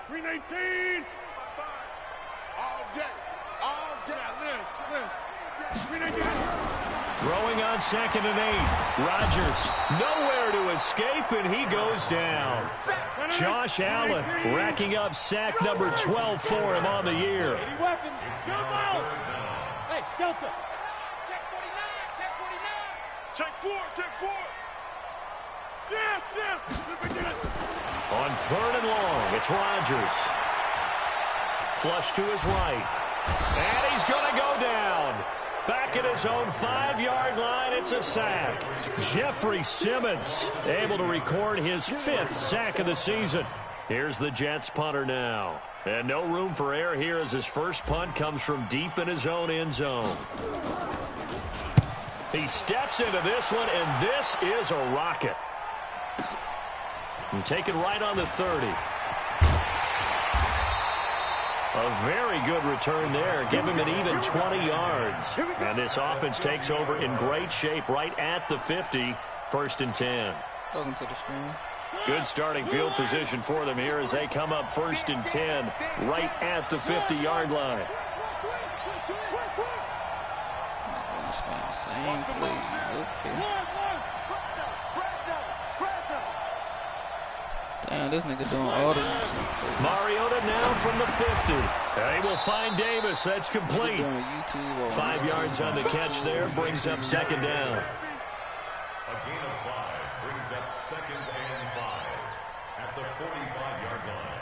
319. All day. All day. Throwing on 2nd and 8. Rodgers nowhere to escape, and he goes down. Josh Allen racking up sack number 12 for him on the year. Hey, Delta. Check 49. Check 49. Check 4. Check 4. On 3rd and long, it's Rodgers. Flush to his right. And he's going to go down. Back at his own 5-yard line, it's a sack. Jeffrey Simmons able to record his 5th sack of the season. Here's the Jets punter now. And no room for error here as his first punt comes from deep in his own end zone. He steps into this one, and this is a rocket. And taken right on the 30. A very good return there. Give him an even 20 yards. And this offense takes over in great shape right at the 50. 1st and 10. Welcome to the stream. Good starting field position for them here as they come up 1st and 10 right at the 50-yard line. Same places. Okay. Damn, this nigga doing all the YouTube. Mariota now from the 50. They will find Davis. That's complete. 5 yards on the catch there. Brings up 2nd down. A gain of 5 brings up 2nd and 5 at the 45-yard line.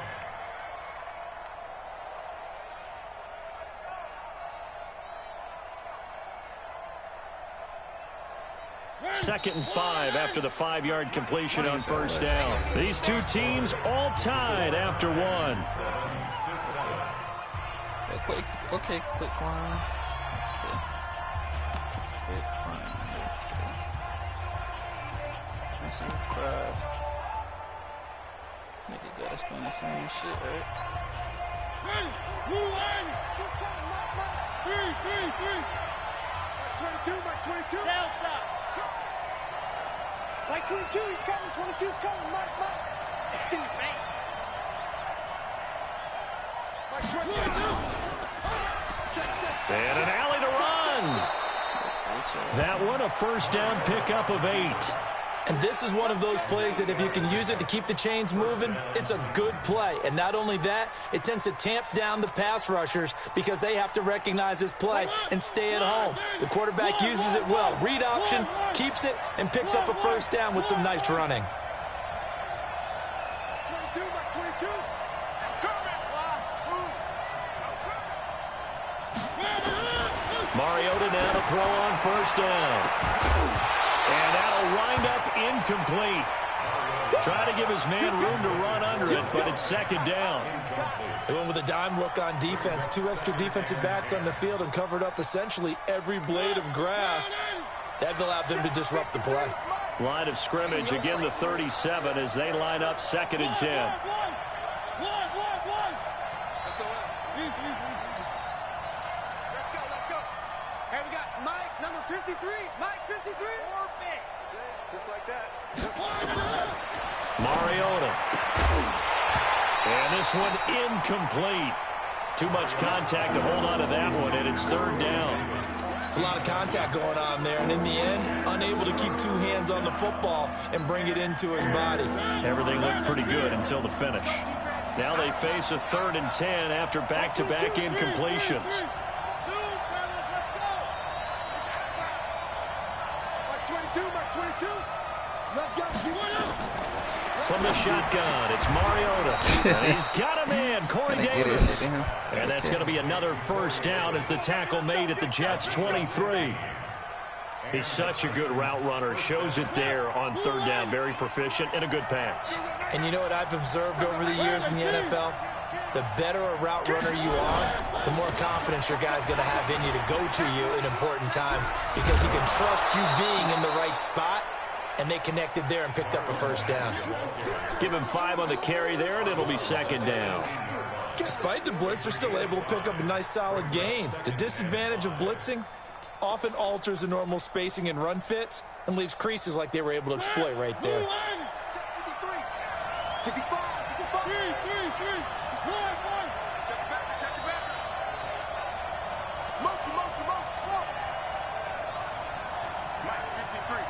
2nd and 5 after the 5-yard completion on 1st down. These two teams all tied after 1. Okay, quick line. Quick line. Trying to see the crowd. Nigga gotta spend the same shit, right? Mike 22. Delta. Mike 22, he's coming. 22's coming. Mike. Mike 22. And an alley to run. That one a 1st down pickup of 8. And this is one of those plays that if you can use it to keep the chains moving, it's a good play. And not only that, it tends to tamp down the pass rushers because they have to recognize this play and stay at home. The quarterback uses it well. Read option, keeps it, and picks up a 1st down with some nice running. 22, Mike 22. Mariota now to throw on 1st down. And that'll wind up incomplete. Try to give his man room to run under it, but it's 2nd down. They went with a dime look on defense. 2 extra defensive backs on the field and covered up essentially every blade of grass. That allowed them to disrupt the play. Line of scrimmage, again the 37 as they line up 2nd and 10. Let's go. Hey, we got Mike, number 53. Mike 53. Just like that. Mariota. And this one incomplete. Too much contact to hold on to that one, and it's 3rd down. It's a lot of contact going on there, and in the end, unable to keep 2 hands on the football and bring it into his body. Everything looked pretty good until the finish. Now they face a 3rd and 10 after back-to-back incompletions. From the shotgun, it's Mariota. And he's got him in, Corey Davis. And that's going to be another 1st down as the tackle made at the Jets' 23. He's such a good route runner. Shows it there on 3rd down. Very proficient and a good pass. And you know what I've observed over the years in the NFL? The better a route runner you are, the more confidence your guy's going to have in you to go to you in important times because he can trust you being in the right spot. And they connected there and picked up a 1st down. Give him 5 on the carry there, and it'll be 2nd down. Despite the blitz, they're still able to pick up a nice, solid gain. The disadvantage of blitzing often alters the normal spacing and run fits and leaves creases like they were able to exploit right there. 55, 55. Motion, slow. Mike, 53.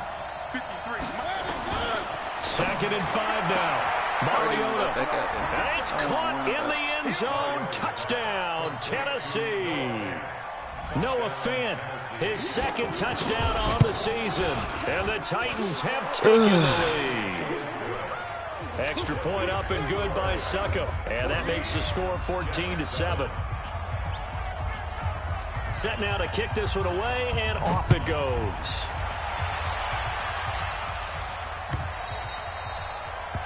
Second and 5 now. Mariota. And it's caught in the end zone. Touchdown, Tennessee. Noah Fant, his second touchdown on the season. And the Titans have taken the lead. Extra point up and good by Suckup. And that makes the score 14-7. Set now to kick this one away, and off it goes.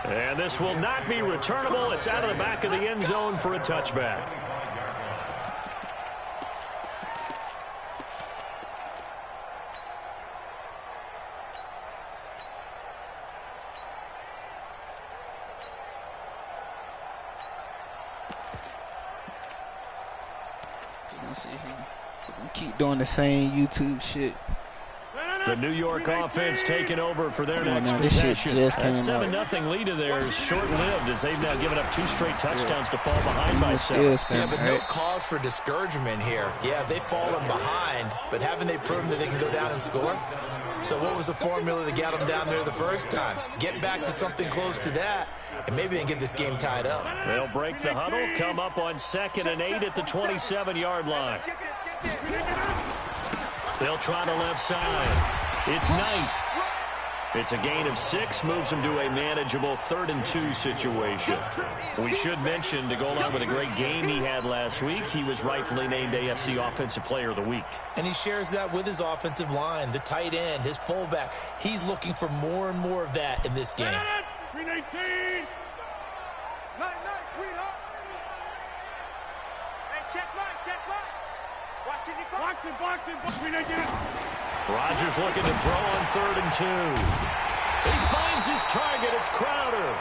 And this will not be returnable. It's out of the back of the end zone for a touchback. Keep doing the same YouTube shit. The New York offense taking over for their next this shit possession. just That came 7-0 lead of theirs short-lived as they've now given up 2 straight touchdowns to fall behind by 7. Yeah, but no cause for discouragement here. Yeah, they've fallen behind, but haven't they proven that they can go down and score? So what was the formula that got them down there the first time? Get back to something close to that, and maybe they can get this game tied up. They'll break the huddle, come up on 2nd and 8 at the 27-yard line. They'll try the left side. It's Knight. It's a gain of 6, moves them to a manageable 3rd and 2 situation. We should mention, to go along with a great game he had last week, he was rightfully named AFC Offensive Player of the Week. And he shares that with his offensive line, the tight end, his fullback. He's looking for more and more of that in this game. Nice, sweetheart. Hey, check mark. Watch it. Rodgers looking to throw on 3rd and 2. He finds his target. It's Crowder.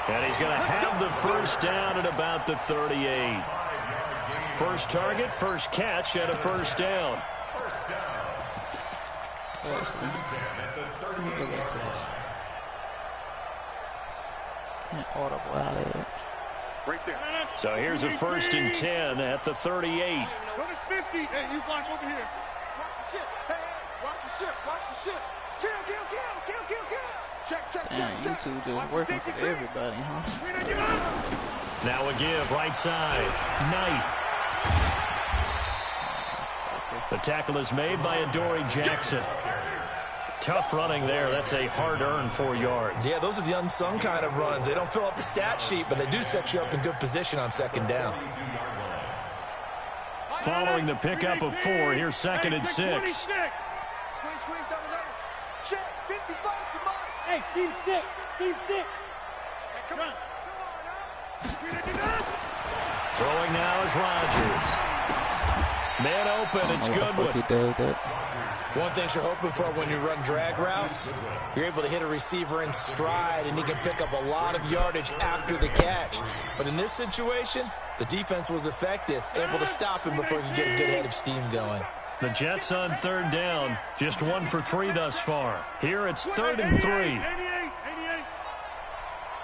And he's going to have the first down at about the 38. First target, first catch, and a first down. Right there. So here's a 1st and 10 at the 38. Go to 50. Hey, you block over here. Watch the ship. Hey, watch the ship. Kill. Check. YouTube just working for everybody, huh? Now a give, right side. Knight. The tackle is made by Adoree Jackson. Tough running there. That's a hard-earned 4 yards. Yeah, those are the unsung kind of runs. They don't fill up the stat sheet, but they do set you up in good position on 2nd down. Following the pickup of 4, here's 2nd and 6. Squeeze down the middle. Check. 55 to Mike. Hey, Steve 6. Hey, come on. Throwing now is Rodgers. Man open, it's Goodwin. One thing you're hoping for when you run drag routes, you're able to hit a receiver in stride, and he can pick up a lot of yardage after the catch. But in this situation, the defense was effective, able to stop him before he could get a good head of steam going. The Jets on 3rd down, just 1 for 3 thus far. Here it's 3rd and 3. 88.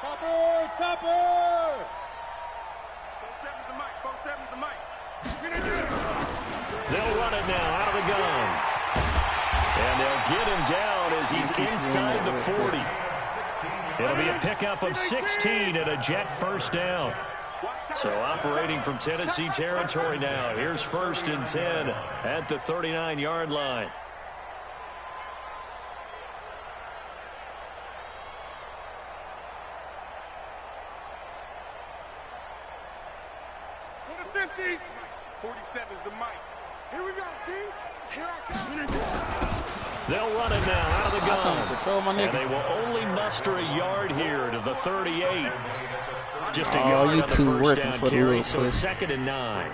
Topper. Both sevens to Mike. They'll run it now out of the gun. And they'll get him down as he's inside the 40. It'll be a pickup of 16 and a Jet first down. So operating from Tennessee territory now. Here's 1st and 10 at the 39-yard line. To 50. 47's the Mike. Here we go, D. Here I come. They'll run it now out of the gun. And they will only muster a yard here to the 38. Just a yard on the first down carry, so it's 2nd and 9.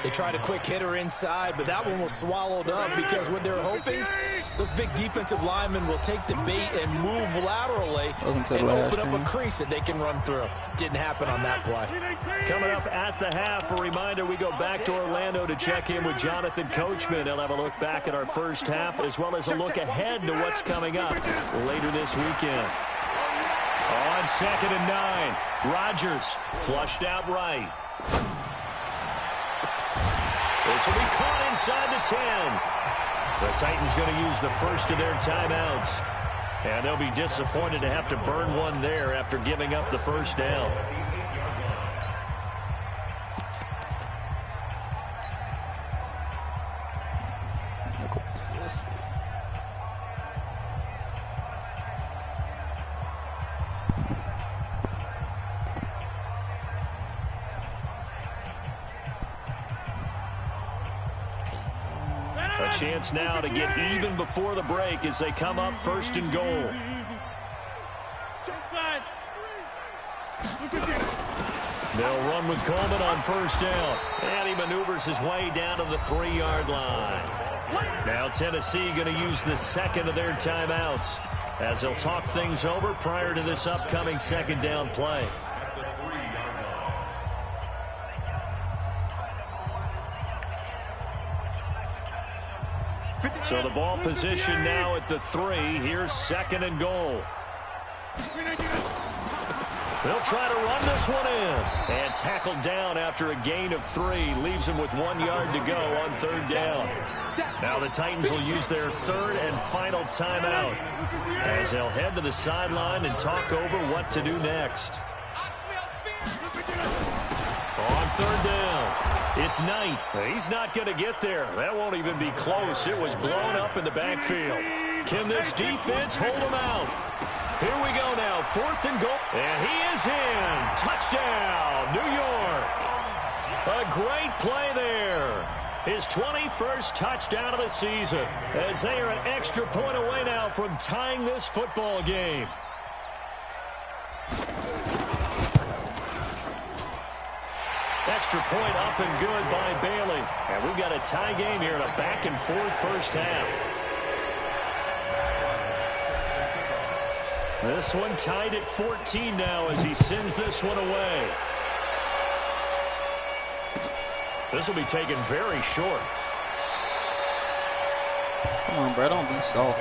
They tried a quick hitter inside, but that one was swallowed up because what they're hoping, those big defensive linemen will take the bait and move laterally and open up a crease that they can run through. Didn't happen on that play. Coming up at the half, a reminder, we go back to Orlando to check in with Jonathan Coachman. He'll have a look back at our first half as well as a look ahead to what's coming up later this weekend. On 2nd and 9, Rodgers flushed out right. This will be caught inside the 10. The Titans going to use the first of their timeouts. And they'll be disappointed to have to burn one there after giving up the first down. A chance now to get even before the break as they come up 1st and goal. They'll run with Coleman on 1st down. And he maneuvers his way down to the 3-yard line. Now Tennessee going to use the second of their timeouts as they'll talk things over prior to this upcoming 2nd down play. So the ball position now at the 3. Here's 2nd and goal. They'll try to run this one in. And tackled down after a gain of 3. Leaves him with 1 yard to go on 3rd down. Now the Titans will use their 3rd and final timeout as they'll head to the sideline and talk over what to do next. On 3rd down. It's Knight. He's not going to get there. That won't even be close. It was blown up in the backfield. Can this defense hold him out? Here we go now. 4th and goal. And he is in. Touchdown, New York. A great play there. His 21st touchdown of the season as they are an extra point away now from tying this football game. Extra point up and good by Bailey. And we've got a tie game here in a back-and-forth first half. This one tied at 14 now as he sends this one away. This will be taken very short. Come on, bro. Don't be soft.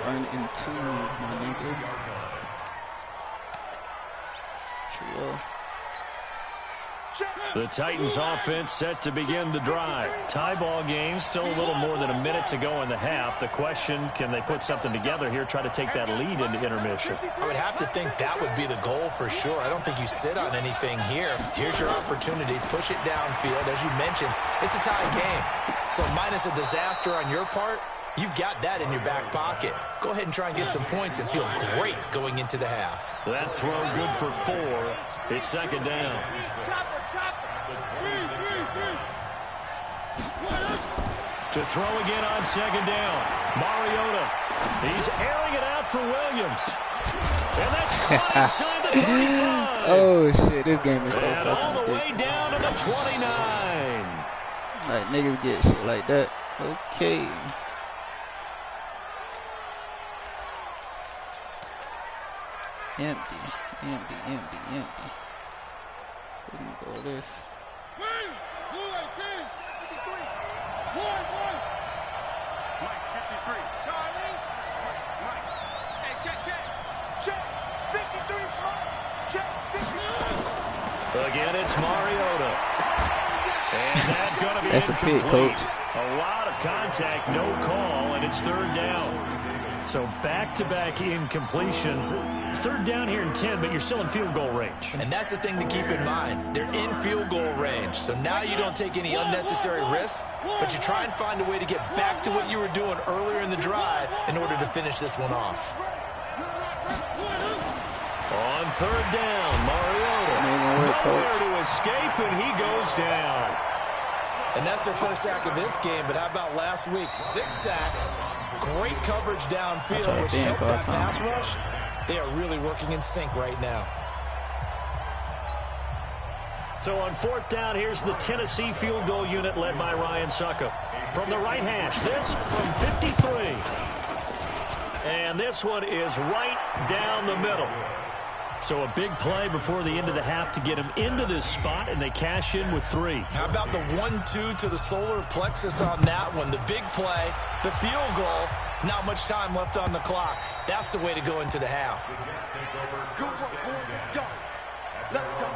Run into my nigga. Trio. The Titans offense set to begin the drive. Tie ball game, still a little more than a minute to go in the half. The question, can they put something together here, try to take that lead into intermission? I would have to think that would be the goal for sure. I don't think you sit on anything here. Here's your opportunity. Push it downfield. As you mentioned, it's a tie game. So minus a disaster on your part, you've got that in your back pocket. Go ahead and try and get some points and feel great going into the half. That throw good for 4. It's 2nd down. To throw again on 2nd down. Mariota. He's airing it out for Williams. And that's caught inside the 35. Oh, shit. This game is so and all fucking the way ridiculous. down to the 29. Like, niggas get shit like that. Okay. Empty. We can go with this. Mike 53. Charlie. Mike. Hey, check. 53. Check. 53. Again, it's Mariota. And that's going to be That's a pick, incomplete. coach. A lot of contact, no call, and it's 3rd down. So back-to-back incompletions. 3rd down here in 10, but you're still in field goal range. And that's the thing to keep in mind. They're in field goal range. So now you don't take any unnecessary risks, but you try and find a way to get back to what you were doing earlier in the drive in order to finish this one off. On 3rd down, Mariota. Nowhere to escape, and he goes down. And that's their first sack of this game, but how about last week? 6 sacks, great coverage downfield, which helped that pass rush. They are really working in sync right now. So on 4th down, here's the Tennessee field goal unit led by Ryan Suckup. From the right hash, this from 53. And this one is right down the middle. So a big play before the end of the half to get him into this spot, and they cash in with 3. How about the 1-2 to the solar plexus on that one? The big play, the field goal, Not much time left on the clock. That's the way to go into the half. Good work, boys. Let's go. Let's go.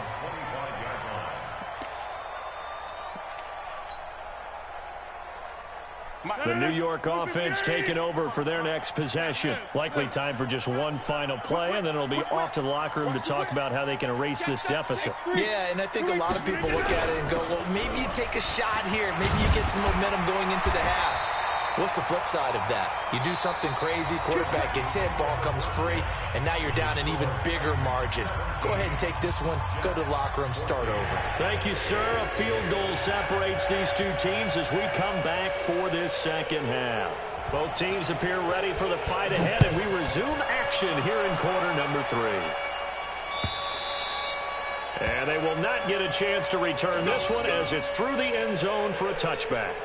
The New York offense taking over for their next possession. Likely time for just one final play, and then it'll be off to the locker room to talk about how they can erase this deficit. Yeah, and I think a lot of people look at it and go, well, maybe you take a shot here. Maybe you get some momentum going into the half. What's the flip side of that? You do something crazy, quarterback gets hit, ball comes free, and now you're down an even bigger margin. Go ahead and take this one, go to the locker room, start over. Thank you, sir. A field goal separates these two teams as we come back for this second half. Both teams appear ready for the fight ahead, and we resume action here in quarter number 3. And they will not get a chance to return this one as it's through the end zone for a touchback.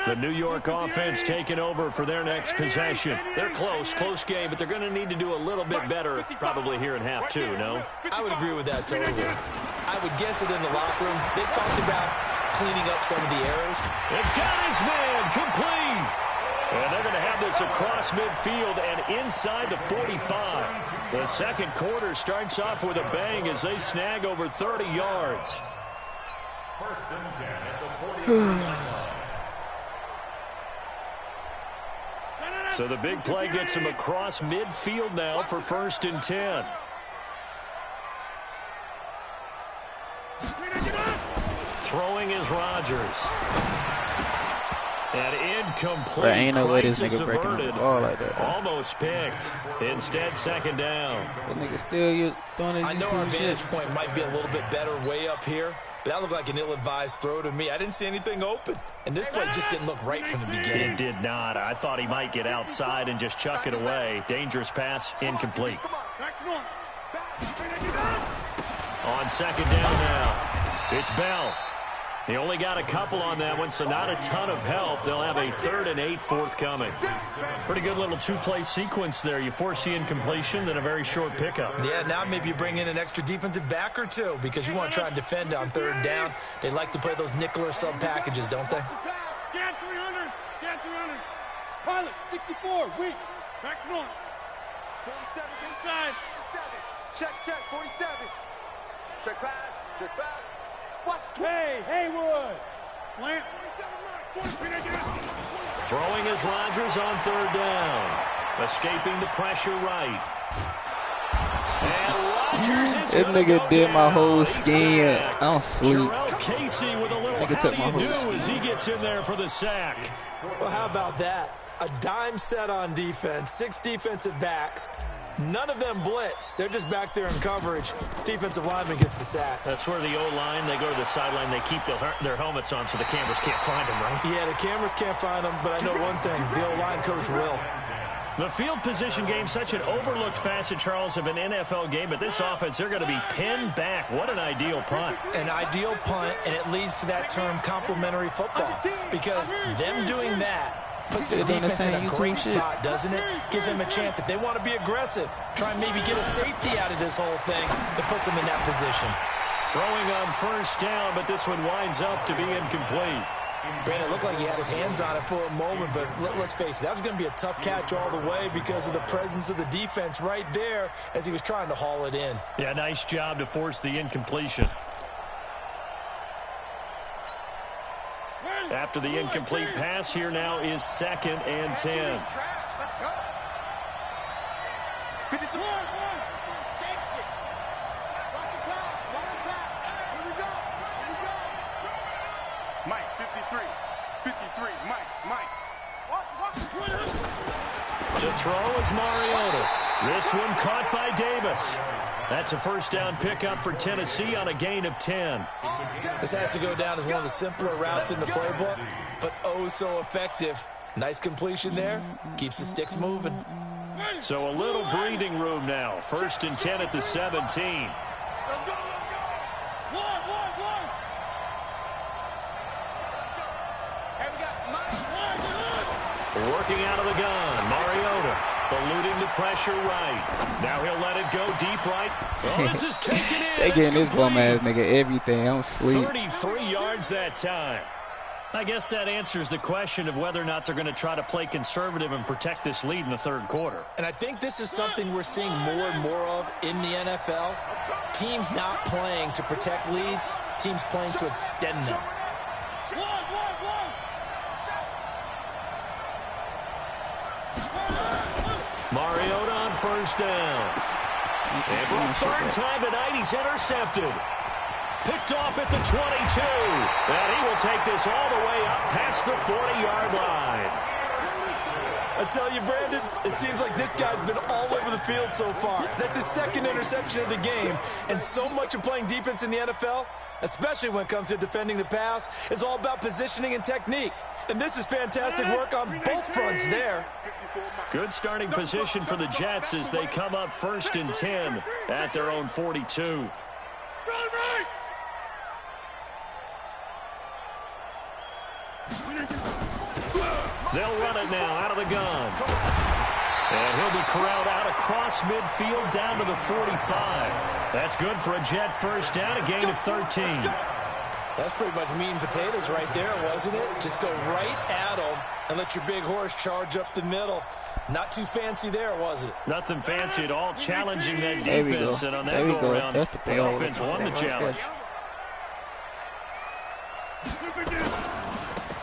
The New York offense taking over for their next possession. They're close game, but they're going to need to do a little bit better probably here in half 2, no? I would agree with that totally. I would guess it in the locker room. They talked about cleaning up some of the errors. They've got his man complete. And they're going to have this across midfield and inside the 45. The second quarter starts off with a bang as they snag over 30 yards. First and 10 at the 40. So the big play gets him across midfield now for first and 10. Throwing is Rodgers. An incomplete. Ain't no way this crisis nigga breaking averted. the ball like that. Almost picked. Instead, second down. That nigga still throwing his I know our YouTube vantage shit. point might be a little bit better way up here, but that looked like an ill-advised throw to me. I didn't see anything open, and this play just didn't look right from the beginning. It did not. I thought he might get outside and just chuck it away. Dangerous pass, incomplete. On second down now, it's Bell. He only got a couple on that one, so not a ton of help. They'll have a 3rd and 8 forthcoming. Pretty good little two-play sequence there. You force the incompletion, then a very short pickup. Yeah, now maybe you bring in an extra defensive back or two because you want to try and defend on 3rd down. They like to play those nickel or sub packages, don't they? Scan 300. Scan 300. Pilot, 64. Weak. Back north. 47 inside. 47. Check, 47. Check pass. Check pass. Watch. Hey, Haywood. Plant. 47 right. Throwing is Rodgers on 3rd down. Escaping the pressure right. And Rodgers is This gonna nigga go did my down. whole He's skin. sacked. I don't sleep. Jarrell Casey with a little Nigga how took do my you whole do skin. as he gets in there for the sack. Well, how about that? A dime set on defense, 6 defensive backs. None of them blitz. They're just back there in coverage. Defensive lineman gets the sack. That's where the O-line, they go to the sideline, they keep their helmets on so the cameras can't find them, right? Yeah, the cameras can't find them, but I know one thing. The O-line coach will. The field position game, such an overlooked facet, Charles, of an NFL game, but this offense, they're going to be pinned back. What an ideal punt. An ideal punt, and it leads to that term complementary football. Because them doing that puts their They're doing the defense in same a YouTube great shit. spot, doesn't it? Gives them a chance. If they want to be aggressive, try and maybe get a safety out of this whole thing, it puts them in that position. Throwing on 1st down, but this one winds up to be incomplete. Brandon, it looked like he had his hands on it for a moment, but let's face it, that was going to be a tough catch all the way because of the presence of the defense right there as he was trying to haul it in. Yeah, nice job to force the incompletion. After the incomplete pass, here now is 2nd and 10. Let's go. 53. Chase it. Watch the pass. Watch the pass. Here we go. Here we go. Mike, 53. 53. Mike. Watch the To throw is Mariota. This one caught by Davis. That's a 1st down pickup for Tennessee on a gain of 10. This has to go down as one of the simpler routes in the playbook, but oh so effective. Nice completion there. Keeps the sticks moving. So a little breathing room now. 1st and 10 at the 17. Let's go. One. Let's go. Hey, we got Mike. Working out of the gun, Mariota. eluding the pressure right. Now he'll let it go deep right. Oh, this is taken in. They getting this bum ass nigga everything. I'm sleep. 33 yards that time. I guess that answers the question of whether or not they're going to try to play conservative and protect this lead in the third quarter. And I think this is something we're seeing more and more of in the NFL. Teams not playing to protect leads, teams playing to extend them. Mariota on first down. And for a third time tonight, he's intercepted. Picked off at the 22. And he will take this all the way up past the 40-yard line. I tell you, Brandon, it seems like this guy's been all over the field so far. That's his second interception of the game. And so much of playing defense in the NFL, especially when it comes to defending the pass, is all about positioning and technique. And this is fantastic work on both fronts there. Good starting position for the Jets as they come up 1st and 10 at their own 42. They'll run it now out of the gun. And he'll be corralled out across midfield down to the 45. That's good for a Jet first down, a gain of 13. That's pretty much meat and potatoes right there, wasn't it? Just go right at them and let your big horse charge up the middle. Not too fancy there, was it? Nothing fancy at all, challenging that defense. And on that go-around, the offense won the challenge.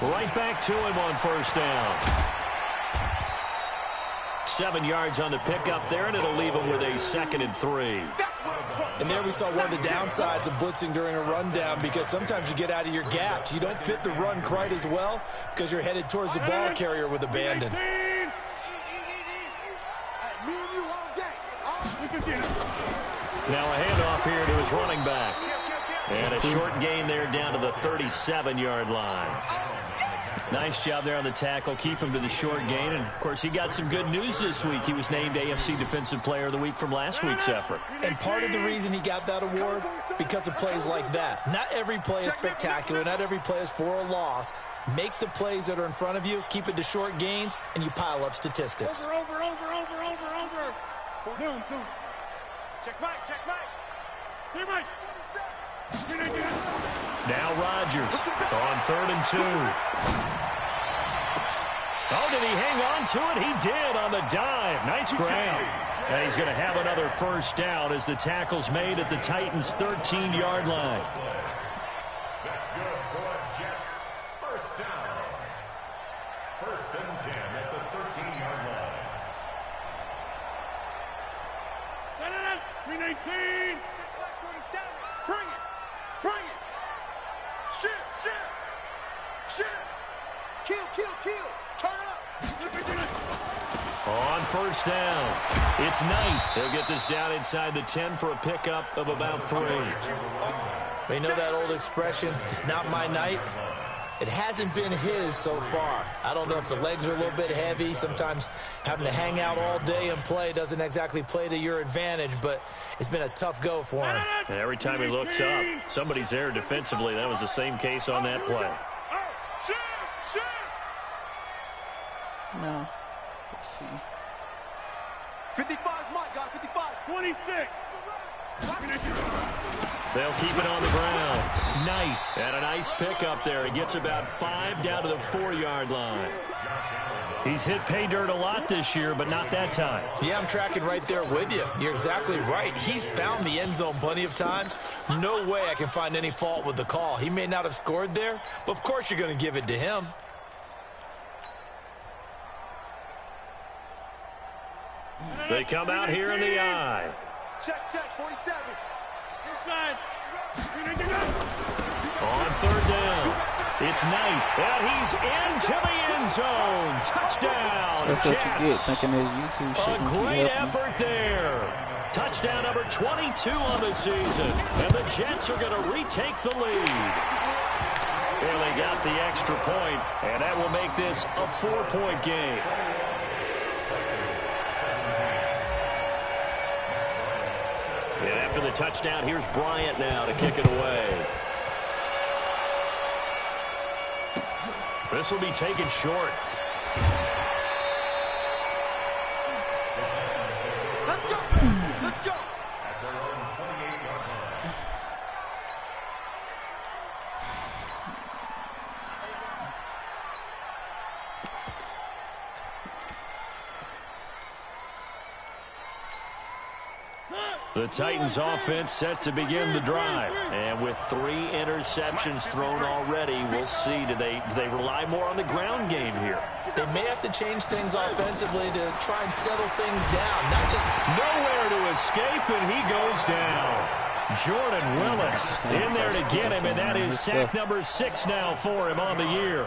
Right back to him on first down. 7 yards on the pickup there, and it'll leave him with a 2nd and 3. And there we saw one of the downsides of blitzing during a rundown, because sometimes you get out of your gaps. You don't fit the run quite as well because you're headed towards the ball carrier with abandon. Now a handoff here to his running back. And a short gain there down to the 37-yard line. Nice job there on the tackle. Keep him to the short gain. And, of course, he got some good news this week. He was named AFC Defensive Player of the Week from last week's effort. And part of the reason he got that award, because of plays like that. Not every play is spectacular. Not every play is for a loss. Make the plays that are in front of you, keep it to short gains, and you pile up statistics. Over. Check Mike. Here, Mike. Now Rodgers on 3rd and 2. Oh, did he hang on to it? He did on the dive. Nice grab. And he's going to have another first down as the tackle's made at the Titans' 13-yard line. That's good for Jets. First down. 1st and 10 at the 13-yard line. 319. Bring it. Shit. Kill. Turn up. On first down, it's Knight. They'll get this down inside the 10 for a pickup of about 3. We know that old expression, it's not my night. It hasn't been his so far. I don't know if the legs are a little bit heavy. Sometimes having to hang out all day and play doesn't exactly play to your advantage, but it's been a tough go for him. And every time he looks up, somebody's there defensively. That was the same case on that play. No. Let's see. 55 is Mike, guys. 55. 26. They'll keep it on the ground. Knight and a nice pickup there. He gets about 5 down to the 4-yard line. He's hit pay dirt a lot this year, but not that time. Yeah, I'm tracking right there with you. You're exactly right. He's found the end zone plenty of times. No way I can find any fault with the call. He may not have scored there, but of course you're going to give it to him. They come out here in the eye. Check, 47. Inside. On 3rd down, it's Knight, and he's into the end zone. Touchdown, That's what Jets. you get thinking this YouTube shit. A great effort there. Touchdown number 22 on the season, and the Jets are going to retake the lead. Well, they got the extra point, and that will make this a 4-point game. And after the touchdown, here's Bryant now to kick it away. This will be taken short. The Titans offense set to begin the drive. And with 3 interceptions thrown already, we'll see. Do they rely more on the ground game here? They may have to change things offensively to try and settle things down. Not just nowhere to escape, and he goes down. Jordan Willis in there to get him, and that is sack number 6 now for him on the year.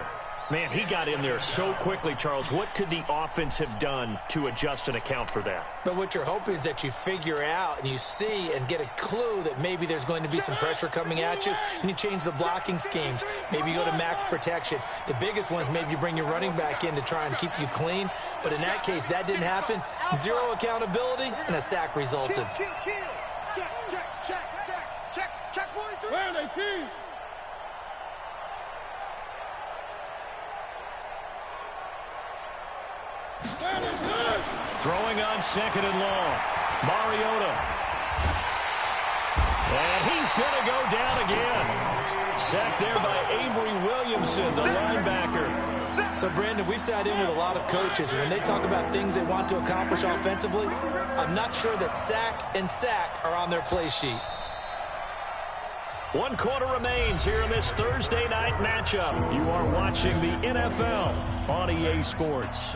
Man, he got in there so quickly, Charles. What could the offense have done to adjust and account for that? But what you're hoping is that you figure out and you see and get a clue that maybe there's going to be some pressure coming at you, and you change the blocking schemes. Maybe you go to max protection. The biggest one is maybe you bring your running back in to try and keep you clean. But in that case, that didn't happen. 0 accountability, and a sack resulted. Check 43. Where are they, P? Throwing on 2nd and long. Mariota. And he's going to go down again. Sacked there by Avery Williamson, the linebacker. So, Brandon, we sat in with a lot of coaches, and when they talk about things they want to accomplish offensively, I'm not sure that sack and sack are on their play sheet. 1 quarter remains here in this Thursday night matchup. You are watching the NFL on EA Sports.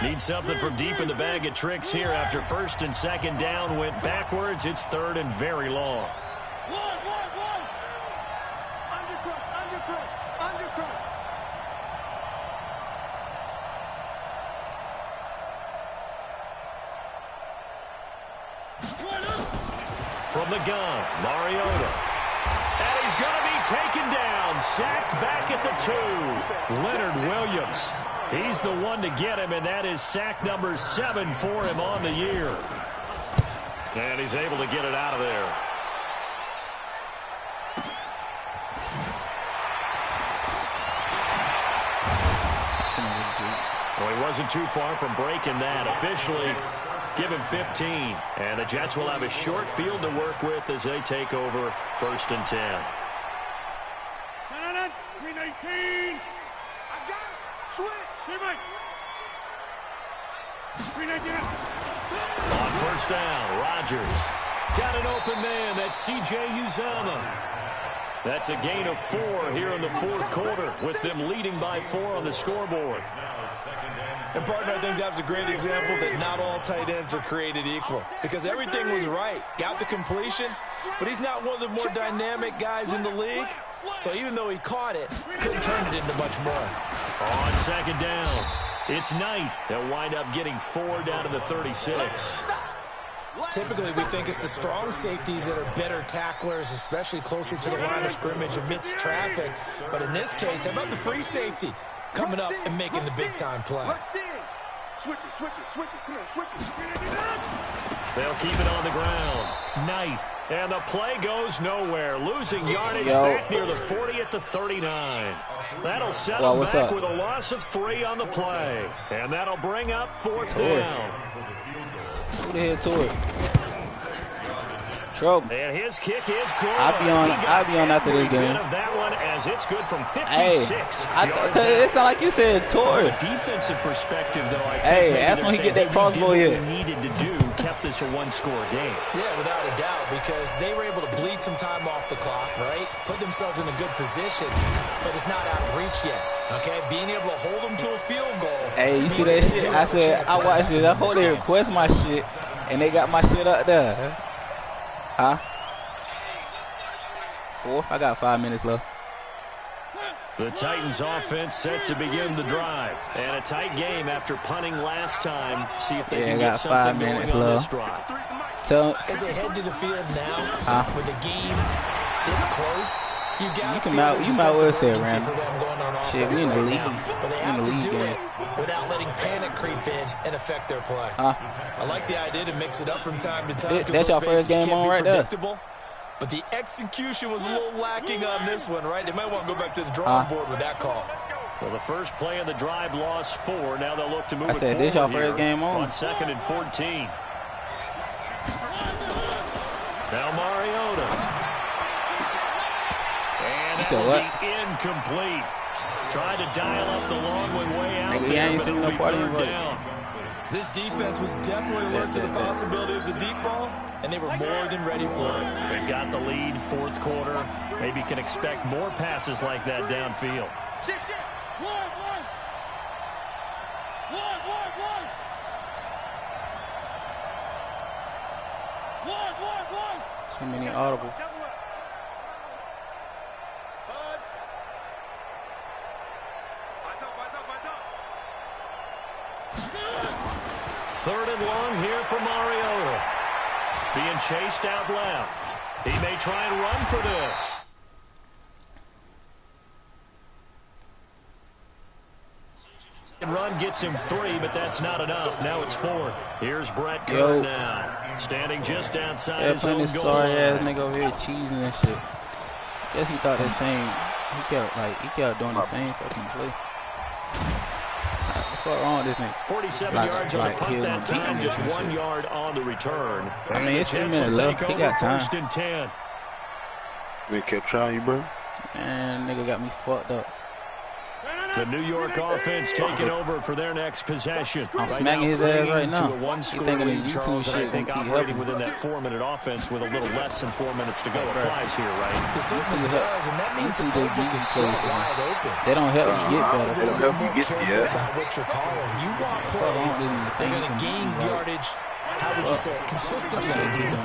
Need something from deep in the bag of tricks here after 1st and 2nd down went backwards. It's 3rd and very long. From the gun, Mariota. And he's going to be taken down, sacked back at the 2. Leonard Williams. He's the one to get him, and that is sack number 7 for him on the year. And he's able to get it out of there. Well, he wasn't too far from breaking that. Officially, give him 15. And the Jets will have a short field to work with as they take over 1st and 10. 319. I got it. Switch. On 1st down, Rodgers. Got an open man. That's C.J. Uzomah. That's a gain of 4 here in the 4th quarter, with them leading by 4 on the scoreboard. And, partner, I think that was a great example that not all tight ends are created equal, because everything was right. Got the completion, but he's not one of the more dynamic guys in the league. So even though he caught it, couldn't turn it into much more. On 2nd down, it's Knight. They'll wind up getting 4 down to the 36. Typically, we think it's the strong safeties that are better tacklers, especially closer to the line of scrimmage amidst traffic. But in this case, how about the free safety coming up and making the big-time play? Switch it. Come on, switch it. They'll keep it on the ground. Knight. And the play goes nowhere. Losing yardage back near the 40 at the 39. That'll set them back with a loss of 3 on the play. And that'll bring up 4th down. Who the hell to it? Trouble. And his kick is good. I'll be on after this game. Of that one as it's good from 56. Hey, it sound like you said Torrey. From a defensive perspective, though, I think hey, that's when he get that crossbow here. What he needed to do kept this a 1-score game. Yeah, without a doubt, because they were able to bleed some time off the clock, right? Put themselves in a good position, but it's not out of reach yet. Okay, being able to hold them to a field goal. Hey, you see that shit? I said I watched it. I hope they request my shit, and they got my shit up there. Huh? 4th? I got 5 minutes left. The Titans offense set to begin the drive. And a tight game after punting last time. See if they can get something going on this drive. So, as they head to the field now, with the game this close, you might well say, Ram. Shit, we in the league. But they have to do it without letting panic creep in and affect their play. I like the idea to mix it up from time to time. That's your first game on right there. But the execution was a little lacking on this one, right? They might want to go back to the drawing board with that call. Well, the first play of the drive lost 4. Now they'll look to move it forward. This your first game on 2nd and 14. Now Mariota. said what? Incomplete. Tried to dial up the long way out Nigga, there, ain't but seen it'll no be party third invite. down. This defense was definitely alert to the possibility of the deep ball, and they were more than ready for it. They've got the lead, fourth quarter. Maybe can expect more passes like that downfield. So many audibles. Third and long here for Mariota. Being chased out left. He may try and run for this. And run gets him 3, but that's not enough. Now it's fourth. Here's Brett Kern now. Standing just outside his own goal sorry ass line. nigga over here cheesing and shit. Guess he thought the same. He kept doing the same fucking play. What's wrong with this nigga? 47 yards on the punt that time, just 1 yard on the return. I mean, it's 3 minutes left. He got time. First and 10. They kept trying you, bro. Man, nigga got me fucked up. The New York offense taking over for their next possession. I'm smacking his ass right now. To a one-score thinking lead, his YouTube Charles, and I shit think gonna keep operating helping. within that 4-minute offense with a little less than 4 minutes to go applies here, right? It certainly does, and that means the playbook is still wide open. They don't help you get better. They don't help you get Careful about what you're calling. You want plays. They're going to gain yardage. How would you say it? Consistently,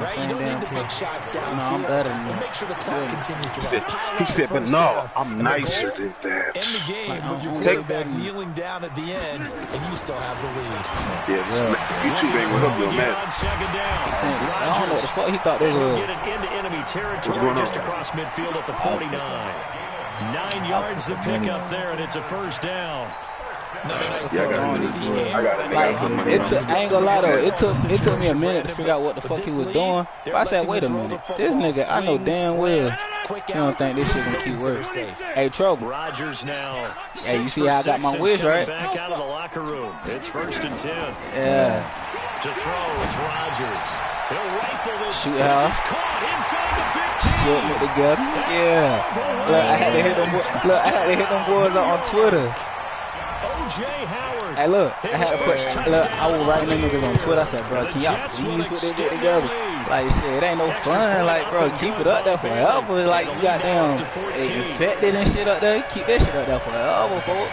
right? You don't need the big shots downfield. But make sure the clock continues to run. He said, but no, I'm nicer than that. End the game with your quarterback kneeling down at the end, and you still have the lead. Yeah, YouTube ain't gonna help you on that. Second down. I don't know what the fuck he thought they We'll was. get it into enemy territory just across midfield at the 49. 9 yards the pickup there, and it's a first down. Yeah, I got it. Like, I ain't gonna lie though, it took me a minute to figure out what the fuck he was doing. But I said, wait a minute, this nigga, I know damn well he don't think this shit gonna keep working. Hey, Trouble. Rogers now. Hey, you see how I got my wish, right? Back out of the locker room. It's first and 10. Yeah. To throw, it's Rogers. He'll rifle this. Shoot how? He's caught inside the 15. Shit it together. Yeah. Look, I had to hit them boys on Twitter. O.J. Howard. Hey, look, I was writing them niggas on Twitter. I said, bro, can y'all please put this shit together? Like, shit, it ain't no fun. Like, bro, keep it up there forever. Like, you goddamn infected and shit up there. Keep that shit up there forever, folks.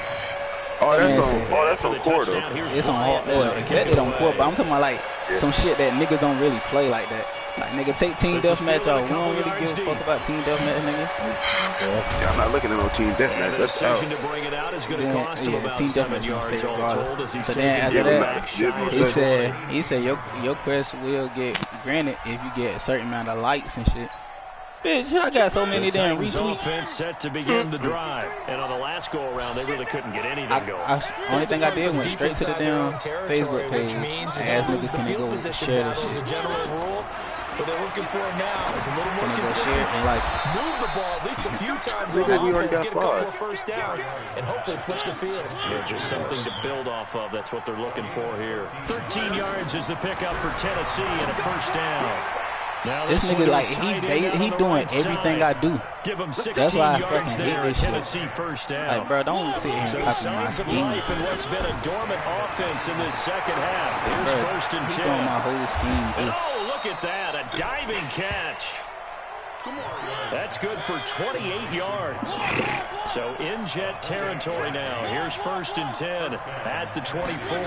That's on court, though. It's on infected on court, but I'm talking about, like, some shit that niggas don't really play like that. Like, nigga, take team deathmatch out. We don't really give a fuck about team deathmatch, nigga. Yeah, I'm not looking at no team deathmatch. That's out. To bring it out is going to cost him about team 7 deathmatch yards stay all told as he's So then taking after that, back. he said your quest will get granted if you get a certain amount of likes and shit. Bitch, I got so many damn retweets. Offense set to begin the drive, and on the last go around, they really couldn't get anything going. Only thing I did went straight to the damn Facebook page. I asked niggas can they go share this shit. What they're looking for now is a little more consistency. Move the ball at least a few times on offense, get a couple of first downs, and hopefully flip the field. Yeah, just something to build off of. That's what they're looking for here. 13 yards is the pickup for Tennessee and a first down. Now this nigga, like, he doing everything I do. Give him 16 That's why I yards fucking hate this Tennessee shit. First down. Like, bro, don't sit here and copy my signs of scheme. life in what's been a dormant offense in this second half. Here's Bro, first and he 10. doing my whole scheme, too. Oh, look at that. A diving catch. That's good for 28 yards. So in Jet territory now. Here's first and 10 at the 24.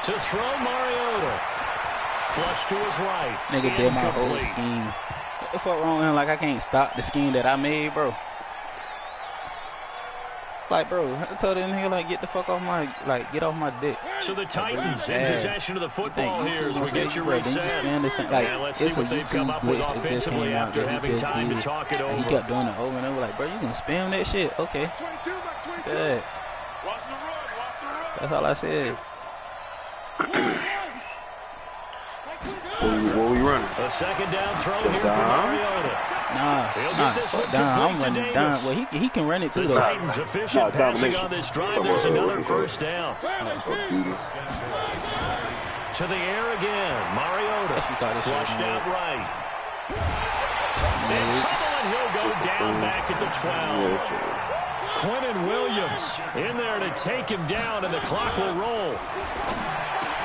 To throw Mariota. Flush to his right. Nigga did my whole scheme. What the fuck wrong with him? Like, I can't stop the scheme that I made, bro. Like, bro, I told that nigga, like, get the fuck off my, like, get off my dick. So the Titans in possession of the football here as we get your reset. Like, let's see what they've come up with offensively after having time to talk it over. He kept doing it over and over. Like, bro, you gonna spam that shit? Okay. Good. That's all I said. What we running? A second down throw here for Mariota. Nah, fuck down. I'm running down. Well, he can run it too, The though. Titans efficient passing on this drive. There's another first down. To the air again. Mariota flushed out right. In trouble And he'll go down back at the 12. Quentin Williams in there to take him down, and the clock will roll.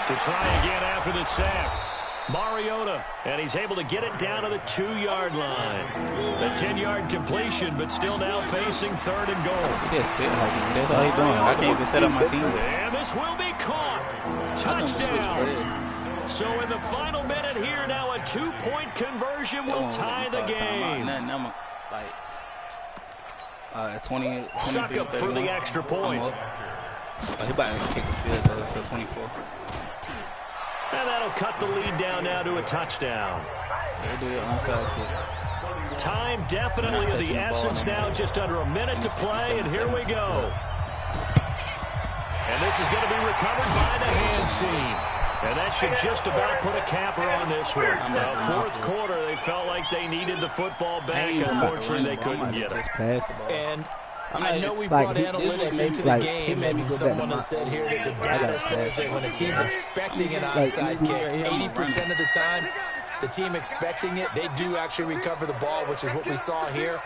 To try again after the sack. Mariota, and he's able to get it down to the 2-yard line. A 10-yard completion, but still now facing 3rd and goal. That's all he's doing. I can't even set up my team. And this will be caught. Touchdown. So in the final minute here, now a 2-point conversion will tie the game. Like 20 suck up for the extra point. He about to kick the field goal, so 24. And that'll cut the lead down now to a touchdown. They do it onside kick. Time definitely of the essence now, just under a minute to play, and here we go. And this is going to be recovered by the hands team. And that should just about put a capper on this one. Fourth quarter, they felt like they needed the football back. Unfortunately, they couldn't get it. And I know we brought analytics into the game, and someone has said here that the data says that when a team's expecting an onside kick, 80% of the time, the team expecting it, they do actually recover the ball, which is what we saw here.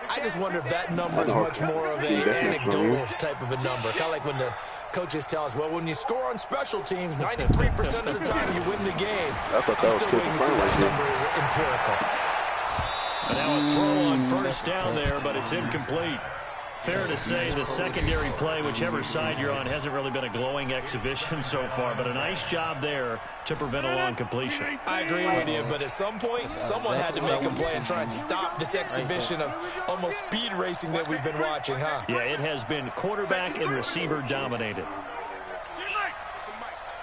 I just wonder if that number is much more of an anecdotal type of a number. Kind of like when the coaches tell us, well, when you score on special teams, 93% of the time you win the game. I'm still waiting to see that number is empirical. And now a throw on first down there, but it's incomplete. Fair to say the secondary play, whichever side you're on, hasn't really been a glowing exhibition so far, but a nice job there to prevent a long completion. I agree with you, but at some point, someone had to make a play and try and stop this exhibition of almost speed racing that we've been watching, huh? Yeah, it has been quarterback and receiver dominated.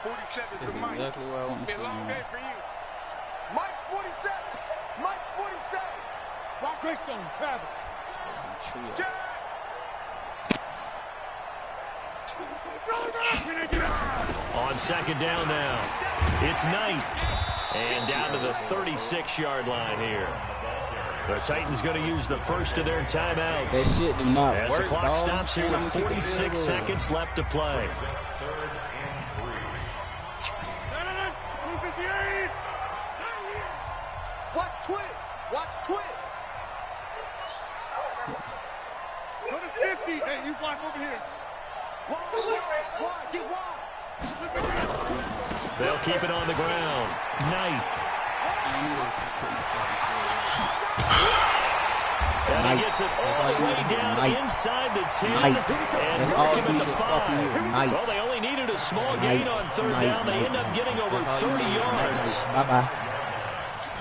47 is the mic. Exactly what I want to see. Long day for you. Mike's 47. Mike's 47. Rock Greystone, travel. On second down now, it's Knight. And down to the 36-yard line here. The Titans going to use the first of their timeouts. That shit do not as work, the clock stops here with 46 seconds left to play. Watch twins. Watch twins. Go to 50. Hey, you block over here. Wide, get wide. They'll keep it on the ground. Knight. And he gets it all the way down inside the 10 and work him at the 5. Well, they only needed a small gain on third down. They end up getting over 30 yards. Bye-bye.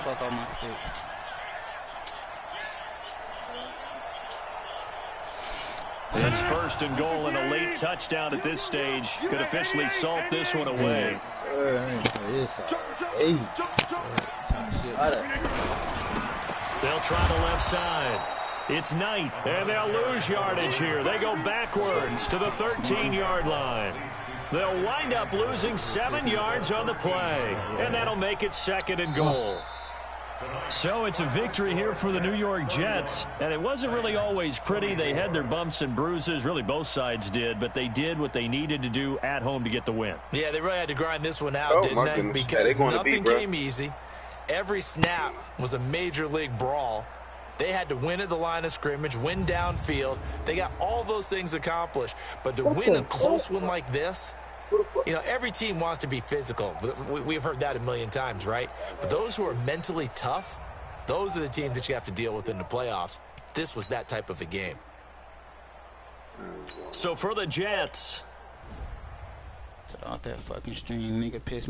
Fuck all my sticks. It's first and goal, and a late touchdown at this stage could officially salt this one away. They'll try the left side. It's Knight, and they'll lose yardage here. They go backwards to the 13-yard line. They'll wind up losing 7 yards on the play, and that'll make it second and goal. So it's a victory here for the New York Jets, and it wasn't really always pretty. They had their bumps and bruises, really both sides did, but they did what they needed to do at home to get the win. Yeah, they really had to grind this one out, didn't they? Because nothing came easy. Every snap was a major league brawl. They had to win at the line of scrimmage, win downfield. They got all those things accomplished. But to win a close one like this, you know, every team wants to be physical. We've heard that a million times, right? But those who are mentally tough, those are the teams that you have to deal with in the playoffs. This was that type of a game. So for the Jets. Off that fucking stream, nigga pissed me